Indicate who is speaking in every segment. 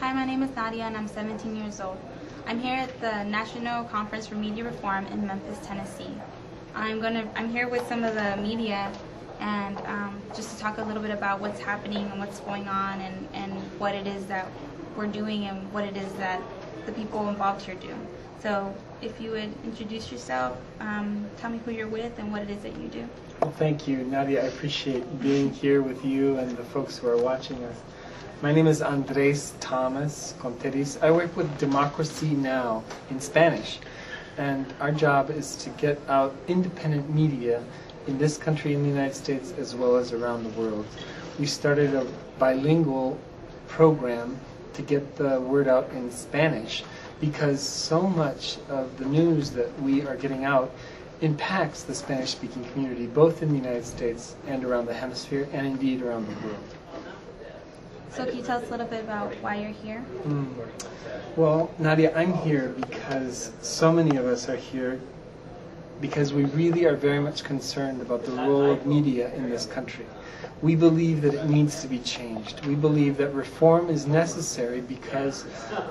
Speaker 1: Hi, my name is Nadia and I'm 17 years old. I'm here at the National Conference for Media Reform in Memphis, Tennessee. I'm here with some of the media and just to talk a little bit about what's happening and what's going on and what it is that we're doing and what it is that the people involved here do. So if you would introduce yourself, tell me who you're with and what it is that you do.
Speaker 2: Well, thank you, Nadia. I appreciate being here with you and the folks who are watching us. My name is Andres Thomas Conteris. I work with Democracy Now! In Spanish, and our job is to get out independent media in this country, in the United States, as well as around the world. We started a bilingual program to get the word out in Spanish because so much of the news that we are getting out impacts the Spanish-speaking community, both in the United States and around the hemisphere, and indeed around the world.
Speaker 1: So can you tell us a little bit about why you're here?
Speaker 2: Well, Nadia, I'm here because so many of us are here because we really are very much concerned about the role of media in this country. We believe that it needs to be changed. We believe that reform is necessary because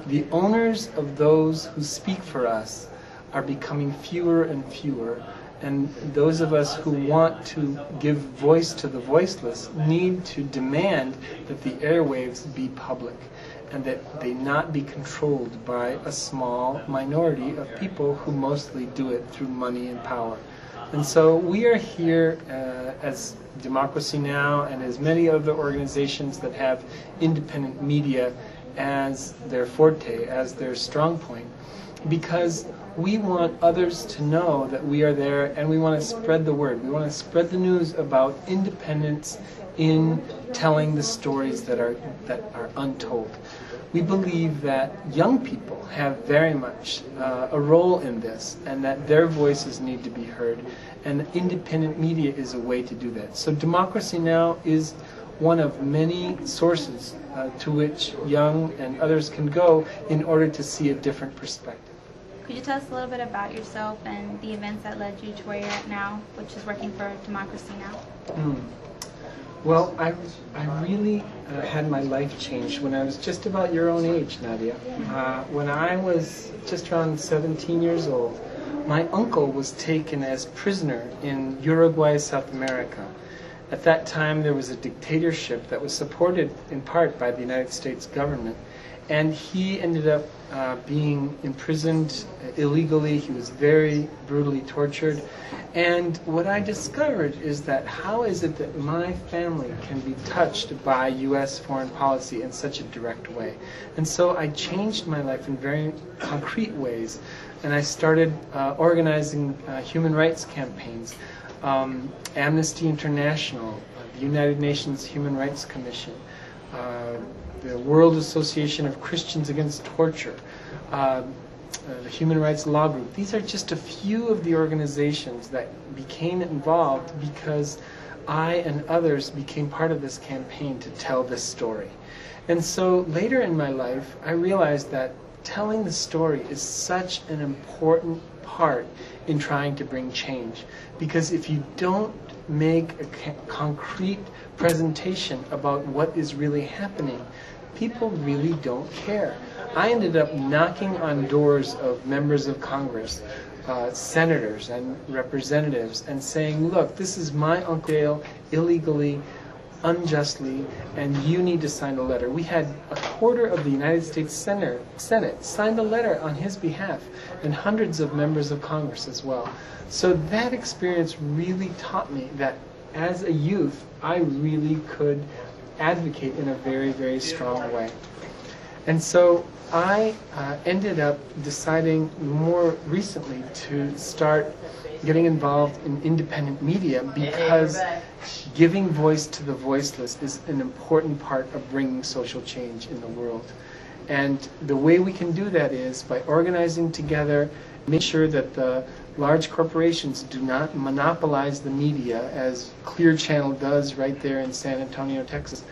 Speaker 2: the owners of those who speak for us are becoming fewer and fewer, and those of us who want to give voice to the voiceless need to demand that the airwaves be public and that they not be controlled by a small minority of people who mostly do it through money and power. And so we are here as Democracy Now! And as many other organizations that have independent media as their forte, as their strong point, because we want others to know that we are there, and we want to spread the word. We want to spread the news about independence in telling the stories that are untold. We believe that young people have very much a role in this, and that their voices need to be heard, and independent media is a way to do that. So Democracy Now! Is one of many sources to which young and others can go in order to see a different perspective.
Speaker 1: Could you tell us a little bit about yourself and the events that led you to where you're at now, which is working for Democracy Now!
Speaker 2: Well, I really had my life changed when I was just about your own age, Nadia. When I was just around 17 years old, my uncle was taken as prisoner in Uruguay, South America. At that time, there was a dictatorship that was supported in part by the United States government, and he ended up being imprisoned illegally. He was very brutally tortured. And what I discovered is that how is it that my family can be touched by U.S. foreign policy in such a direct way? And so I changed my life in very concrete ways, and I started organizing human rights campaigns. Amnesty International, the United Nations Human Rights Commission, the World Association of Christians Against Torture, the Human Rights Law Group. These are just a few of the organizations that became involved because I and others became part of this campaign to tell this story. And so later in my life, I realized that telling the story is such an important part in trying to bring change. Because if you don't make a concrete presentation about what is really happening, people really don't care. I ended up knocking on doors of members of Congress, senators and representatives, and saying, look, this is my uncle illegally, unjustly, and you need to sign a letter. We had a quarter of the United States Senate signed a letter on his behalf, and hundreds of members of Congress as well. So that experience really taught me that as a youth, I really could advocate in a very, very strong way. And so I ended up deciding more recently to start getting involved in independent media because giving voice to the voiceless is an important part of bringing social change in the world. And the way we can do that is by organizing together, make sure that the large corporations do not monopolize the media as Clear Channel does right there in San Antonio, Texas.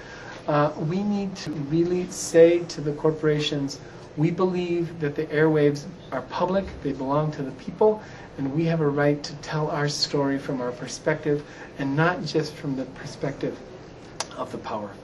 Speaker 2: We need to really say to the corporations, we believe that the airwaves are public, they belong to the people, and we have a right to tell our story from our perspective and not just from the perspective of the powerful.